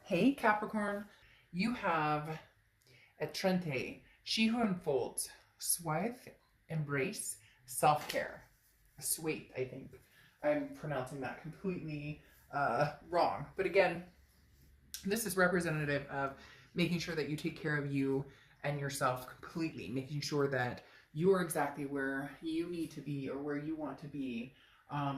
Hey Capricorn, you have a Trente, she who unfolds, suave embrace, self-care. Sweet, I think. I'm pronouncing that completely wrong. But again, this is representative of making sure that you take care of you and yourself completely, making sure that you are exactly where you need to be or where you want to be.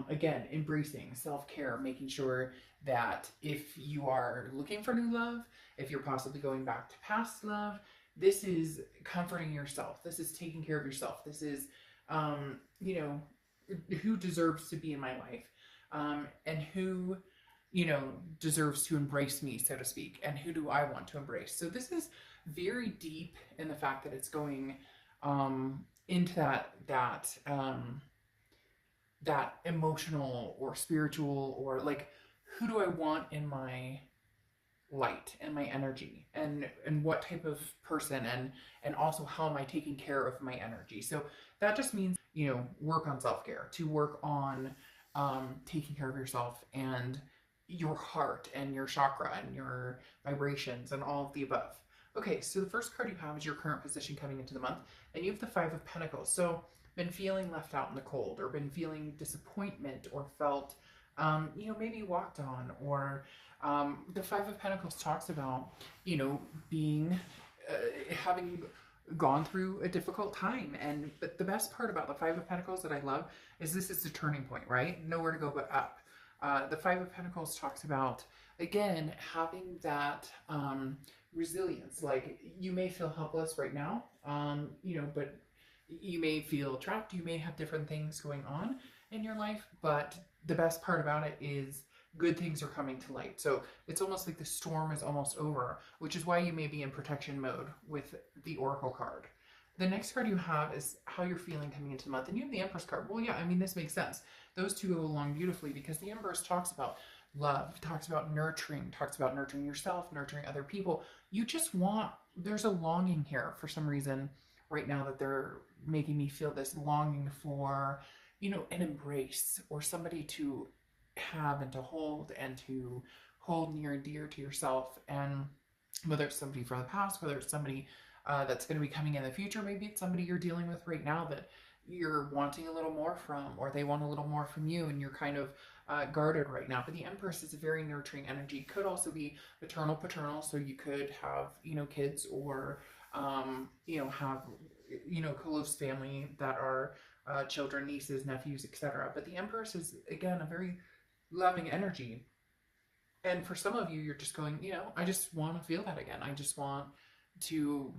Again, embracing self care, making sure that if you are looking for new love, if you're possibly going back to past love, this is comforting yourself. This is taking care of yourself. This is, you know, who deserves to be in my life, and who deserves to embrace me, so to speak, and who do I want to embrace. So this is very deep in the fact that it's going into that emotional or spiritual, or like, who do I want in my light and my energy, and what type of person, and also how am I taking care of my energy. So that just means work on self-care, to work on taking care of yourself and your heart and your chakra and your vibrations and all of the above. Okay, so the first card you have is your current position coming into the month, and you have the Five of Pentacles. So been feeling left out in the cold, or been feeling disappointment, or felt maybe walked on, or the Five of Pentacles talks about being having gone through a difficult time. But the best part about the Five of Pentacles that I love is this is the turning point, right? Nowhere to go but up. The Five of Pentacles talks about, again, having that resilience. Like, you may feel helpless right now, but you may feel trapped. You may have different things going on in your life, but the best part about it is good things are coming to light. So it's almost like the storm is almost over, which is why you may be in protection mode with the Oracle card. The next card you have is how you're feeling coming into the month, and you have the Empress card. Well, yeah, I mean, this makes sense. Those two go along beautifully, because the Empress talks about love, talks about nurturing yourself, nurturing other people. You just want, there's a longing here for some reason right now, that they're making me feel this longing for, an embrace, or somebody to have and to hold near and dear to yourself. And whether it's somebody from the past, whether it's somebody that's going to be coming in the future, maybe it's somebody you're dealing with right now that you're wanting a little more from, or they want a little more from you, and you're kind of guarded right now. But the Empress is a very nurturing energy. Could also be maternal, paternal, so you could have kids, or have close family that are children, nieces, nephews, etc. But the Empress is, again, a very loving energy. And for some of you, you're just going, I just want to feel that again. I just want to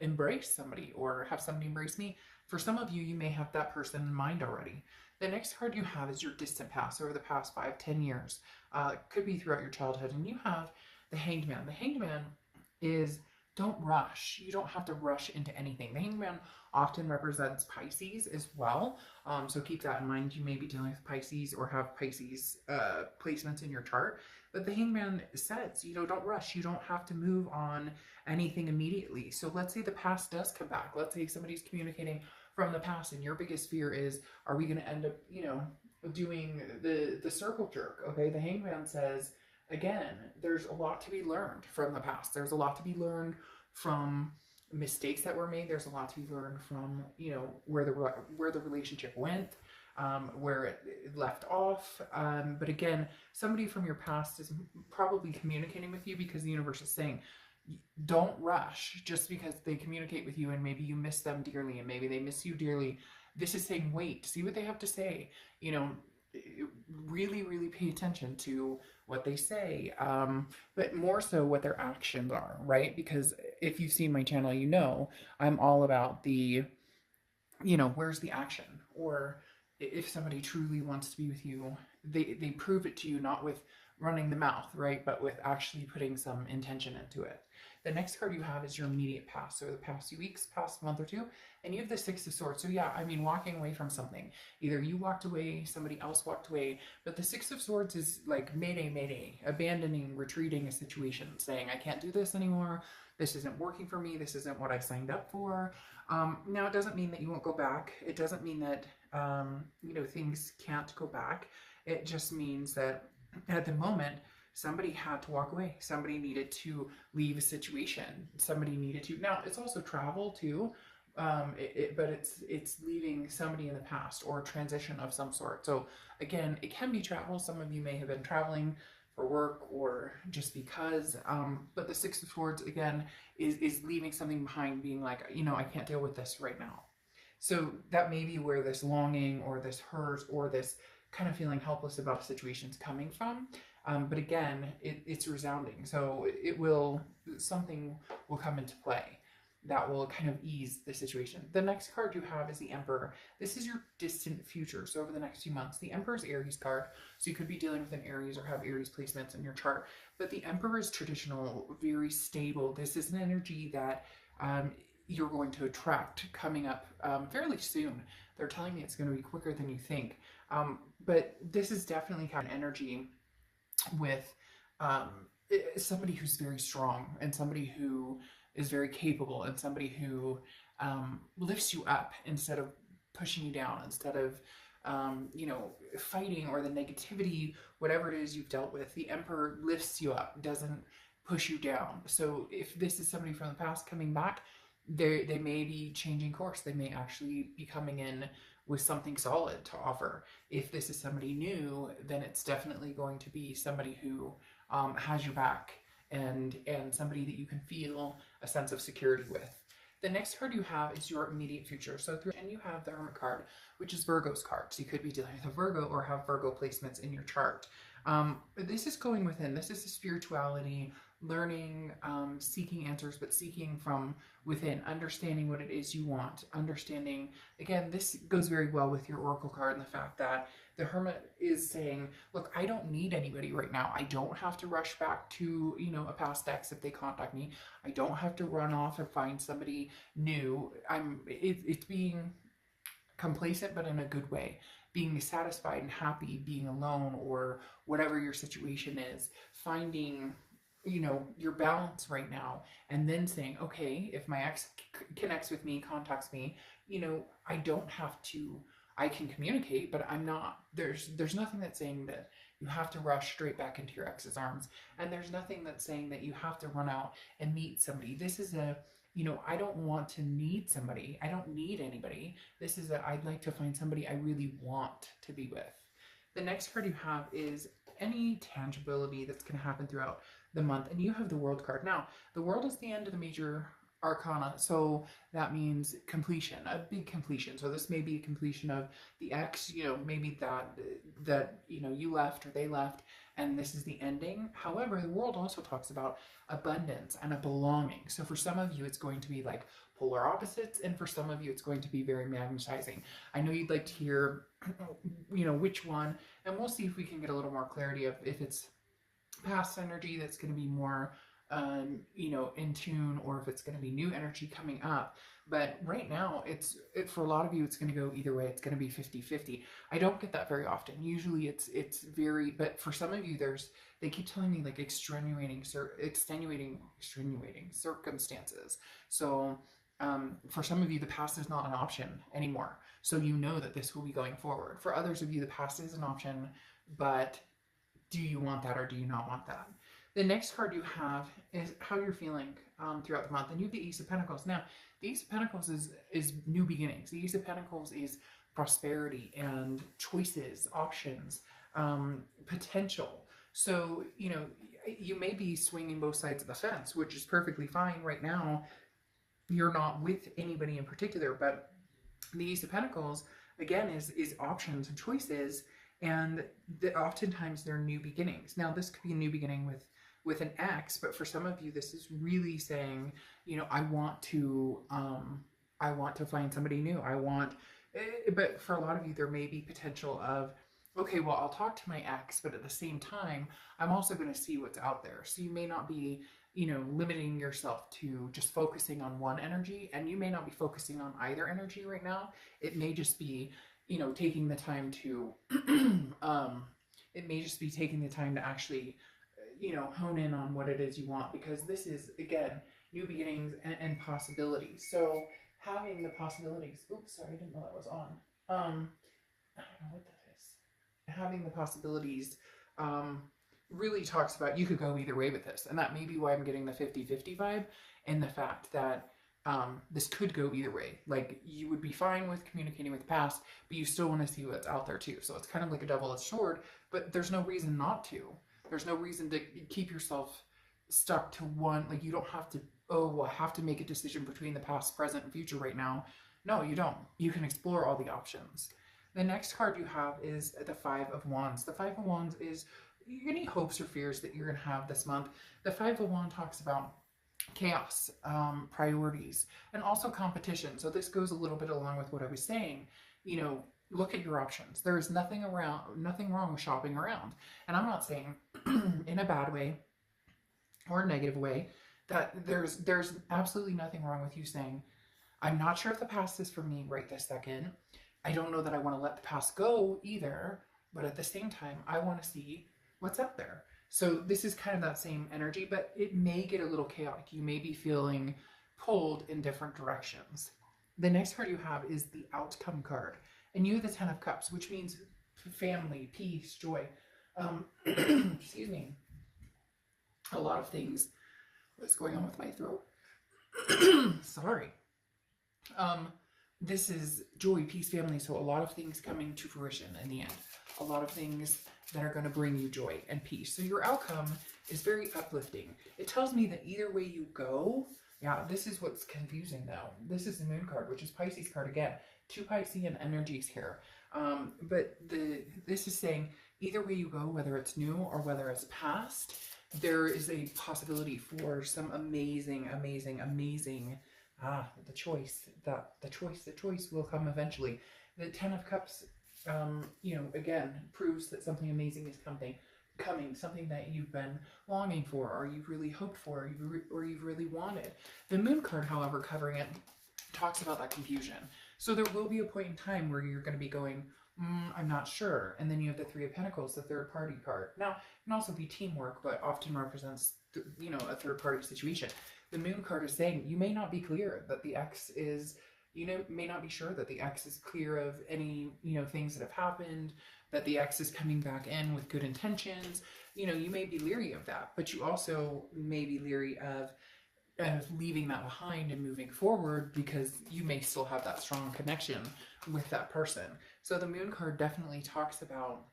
embrace somebody, or have somebody embrace me. For some of you, you may have that person in mind already. The next card you have is your distant past, over the past 5-10 years. Could be throughout your childhood. And you have the Hanged Man. The Hanged Man is, don't rush. You don't have to rush into anything. The Hanged Man often represents Pisces as well. So keep that in mind. You may be dealing with Pisces, or have Pisces placements in your chart. But the Hanged Man says, don't rush. You don't have to move on anything immediately. So let's say the past does come back. Let's say somebody's communicating from the past, and your biggest fear is, are we going to end up, doing the circle jerk? Okay, the Hanged Man says, again, there's a lot to be learned from the past. There's a lot to be learned from mistakes that were made. There's a lot to be learned from, where the relationship went, where it left off. But again, somebody from your past is probably communicating with you, because the universe is saying, don't rush just because they communicate with you, and maybe you miss them dearly, and maybe they miss you dearly. This is saying, wait, see what they have to say. Really, really pay attention to what they say, but more so what their actions are, right? Because if you've seen my channel, I'm all about the, where's the action? Or if somebody truly wants to be with you, they prove it to you, not with running the mouth, right? But with actually putting some intention into it. The next card you have is your immediate past, so the past few weeks, past month or two, and you have the Six of Swords. So yeah, I mean, walking away from something. Either you walked away, somebody else walked away, but the Six of Swords is like mayday, mayday, abandoning, retreating a situation, saying, I can't do this anymore. This isn't working for me. This isn't what I signed up for. Now, it doesn't mean that you won't go back. It doesn't mean that, things can't go back. It just means that at the moment, somebody had to walk away. Somebody needed to leave a situation. Somebody needed to, now it's also travel too. But it's leaving somebody in the past or a transition of some sort. So again, it can be travel. Some of you may have been traveling for work or just because, but the Six of Swords again is leaving something behind, being like, you know, I can't deal with this right now. So that may be where this longing or this hurt or this kind of feeling helpless about a situation is coming from. But again, it's resounding. So something will come into play that will kind of ease the situation. The next card you have is the Emperor. This is your distant future. So over the next few months, the Emperor is Aries card. So you could be dealing with an Aries or have Aries placements in your chart. But the Emperor is traditional, very stable. This is an energy that you're going to attract coming up fairly soon. They're telling me it's going to be quicker than you think. But this is definitely kind of energy with somebody who's very strong and somebody who is very capable and somebody who lifts you up instead of pushing you down, instead of you know, fighting or the negativity, whatever it is you've dealt with. The Emperor lifts you up, doesn't push you down. So if this is somebody from the past coming back, they may be changing course. They may actually be coming in with something solid to offer. If this is somebody new, then it's definitely going to be somebody who has your back and somebody that you can feel a sense of security with. The next card you have is your immediate future. And you have the Hermit card, which is Virgo's card. So you could be dealing with a Virgo or have Virgo placements in your chart. This is going within. This is the spirituality, learning, seeking answers, but seeking from within, understanding what it is you want, understanding. Again, this goes very well with your Oracle card and the fact that the Hermit is saying, look, I don't need anybody right now. I don't have to rush back to, you know, a past ex if they contact me. I don't have to run off and find somebody new. It's being complacent, but in a good way. Being satisfied and happy, being alone, or whatever your situation is, finding, you know, your balance right now, and then saying, okay, if my ex connects with me, contacts me, you know, I don't have to, I can communicate, but I'm not, there's nothing that's saying that you have to rush straight back into your ex's arms. And there's nothing that's saying that you have to run out and meet somebody. This is a, you know, I don't want to need somebody. I don't need anybody. This is a, I'd like to find somebody I really want to be with. The next card you have is any tangibility that's going to happen throughout the month. And you have the World card. Now, the World is the end of the major arcana, so that means completion, a big completion. So this may be a completion of the ex, you know, maybe that you know, you left or they left, and this is the ending. However, the World also talks about abundance and a belonging. So for some of you, it's going to be like polar opposites, and for some of you, it's going to be very magnetizing. I know you'd like to hear, you know, which one, and we'll see if we can get a little more clarity of if it's past energy that's going to be more you know, in tune, or if it's going to be new energy coming up. But right now, for a lot of you, it's going to go either way. It's going to be 50-50. I don't get that very often. Usually it's very, but for some of you, they keep telling me like extenuating circumstances. So for some of you, the past is not an option anymore. So you know that this will be going forward. For others of you, the past is an option, but do you want that or do you not want that? The next card you have is how you're feeling throughout the month. And you have the Ace of Pentacles. Now, the Ace of Pentacles is new beginnings. The Ace of Pentacles is prosperity and choices, options, potential. So, you know, you may be swinging both sides of the fence, which is perfectly fine. Right now, you're not with anybody in particular, but the Ace of Pentacles, again, is options and choices. And oftentimes they're new beginnings. Now, this could be a new beginning with an ex, but for some of you, this is really saying, you know, I want to find somebody new. But for a lot of you, there may be potential of, okay, well, I'll talk to my ex, but at the same time, I'm also going to see what's out there. So you may not be, you know, limiting yourself to just focusing on one energy, and you may not be focusing on either energy right now. It may just be, you know, taking the time to, it may just be taking the time to actually, you know, hone in on what it is you want, because this is, again, new beginnings and possibilities. So having the possibilities, oops, sorry, I didn't know that was on. I don't know what that is. Having the possibilities really talks about you could go either way with this. And that may be why I'm getting the 50-50 vibe, and the fact that this could go either way. Like, you would be fine with communicating with the past, but you still want to see what's out there too. So it's kind of like a double-edged sword, but there's no reason not to. There's no reason to keep yourself stuck to one. Like, you don't have to, oh, I have to make a decision between the past, present, and future right now. No, you don't. You can explore all the options. The next card you have is the Five of Wands. The Five of Wands is any hopes or fears that you're going to have this month. The Five of Wands talks about chaos, priorities, and also competition. So this goes a little bit along with what I was saying. You know, look at your options. There's nothing wrong with shopping around. And I'm not saying in a bad way or a negative way that there's absolutely nothing wrong with you saying, I'm not sure if the past is for me right this second. I don't know that I want to let the past go either, but at the same time, I want to see what's out there. So this is kind of that same energy, but it may get a little chaotic. You may be feeling pulled in different directions. The next card you have is the Outcome card, and you have the Ten of Cups, which means family, peace, joy. Excuse me. A lot of things. What's going on with my throat? Sorry. This is joy, peace, family. So a lot of things coming to fruition in the end. A lot of things that are going to bring you joy and peace. So your outcome is very uplifting. It tells me that either way you go, yeah, this is what's confusing though. This is the Moon card, which is Pisces card again. Two Piscean energies here. But this is saying either way you go, whether it's new or whether it's past, there is a possibility for some amazing, the choice will come eventually. The Ten of Cups, you know, again, proves that something amazing is coming, something that you've been longing for, or you've really hoped for, or you've really wanted. The Moon card, however, covering it, talks about that confusion. So there will be a point in time where you're going to be going, I'm not sure. And then you have the Three of Pentacles, the third party card. Now, it can also be teamwork, but often represents, you know, a third party situation. The Moon card is saying you may not be clear that the ex is, you know, may not be sure that the ex is clear of any, you know, things that have happened, that the ex is coming back in with good intentions. You know, you may be leery of that, but you also may be leery of leaving that behind and moving forward because you may still have that strong connection with that person. So the Moon card definitely talks about,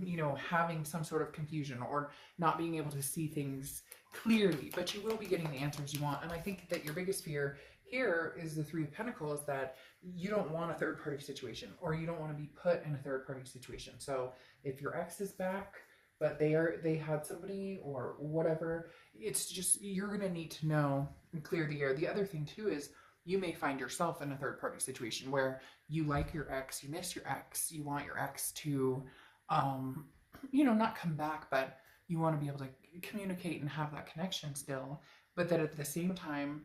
you know, having some sort of confusion or not being able to see things clearly, but you will be getting the answers you want. And I think that your biggest fear here is the Three of Pentacles, that you don't want a third party situation, or you don't want to be put in a third party situation. So if your ex is back, but they had somebody or whatever, it's just, you're going to need to know and clear the air. The other thing too is you may find yourself in a third party situation where you like your ex, you miss your ex, you want your ex to, you know, not come back, but you want to be able to communicate and have that connection still. But that at the same time,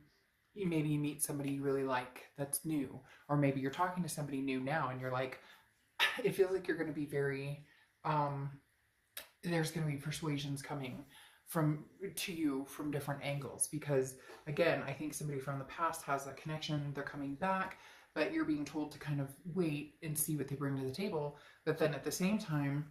maybe you meet somebody you really like that's new, or maybe you're talking to somebody new now and you're like, it feels like you're going to be very, there's going to be persuasions coming to you from different angles, because again, I think somebody from the past has that connection, they're coming back, but you're being told to kind of wait and see what they bring to the table. But then at the same time,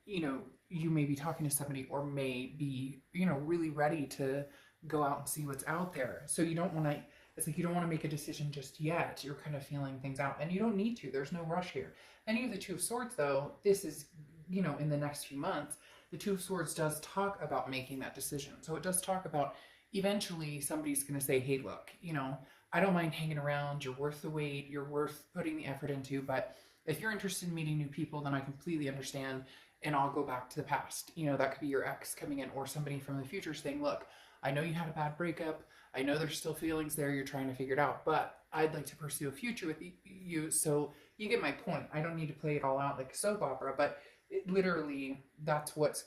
you know, you may be talking to somebody or may be, you know, really ready to go out and see what's out there. So you don't want to, it's like you don't want to make a decision just yet. You're kind of feeling things out, and you don't need to. There's no rush here. Any of the Two of Swords though, this is, you know, in the next few months, the Two of Swords does talk about making that decision. So it does talk about eventually somebody's going to say, hey, look, you know, I don't mind hanging around. You're worth the wait. You're worth putting the effort into. But if you're interested in meeting new people, then I completely understand, and I'll go back to the past. You know, that could be your ex coming in, or somebody from the future saying, look, I know you had a bad breakup. I know there's still feelings there. You're trying to figure it out, but I'd like to pursue a future with you. So you get my point. I don't need to play it all out like a soap opera, but literally that's what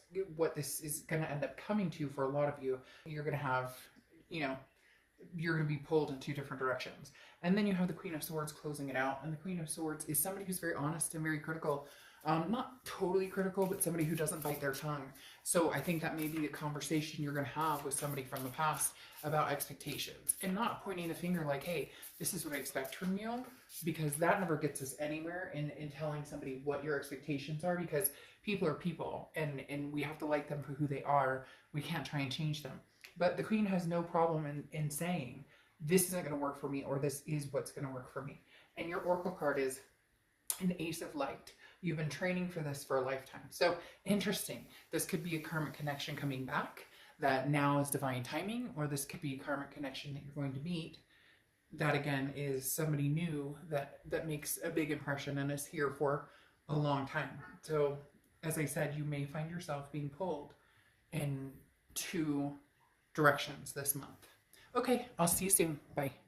this is going to end up coming to for a lot of you. You're going to have, you know, you're going to be pulled in two different directions. And then you have the Queen of Swords closing it out. And the Queen of Swords is somebody who's very honest and very critical. Not totally critical, but somebody who doesn't bite their tongue. So I think that may be a conversation you're going to have with somebody from the past about expectations, and not pointing the finger like, hey, this is what I expect from you, because that never gets us anywhere in telling somebody what your expectations are, because people are people, and we have to like them for who they are. We can't try and change them. But the Queen has no problem in saying, this isn't going to work for me, or this is what's going to work for me. And your Oracle card is an Ace of Light. You've been training for this for a lifetime. So interesting. This could be a karmic connection coming back that now is divine timing, or this could be a karmic connection that you're going to meet that, again, is somebody new that makes a big impression and is here for a long time. So as I said, you may find yourself being pulled in 2 directions this month. Okay, I'll see you soon. Bye.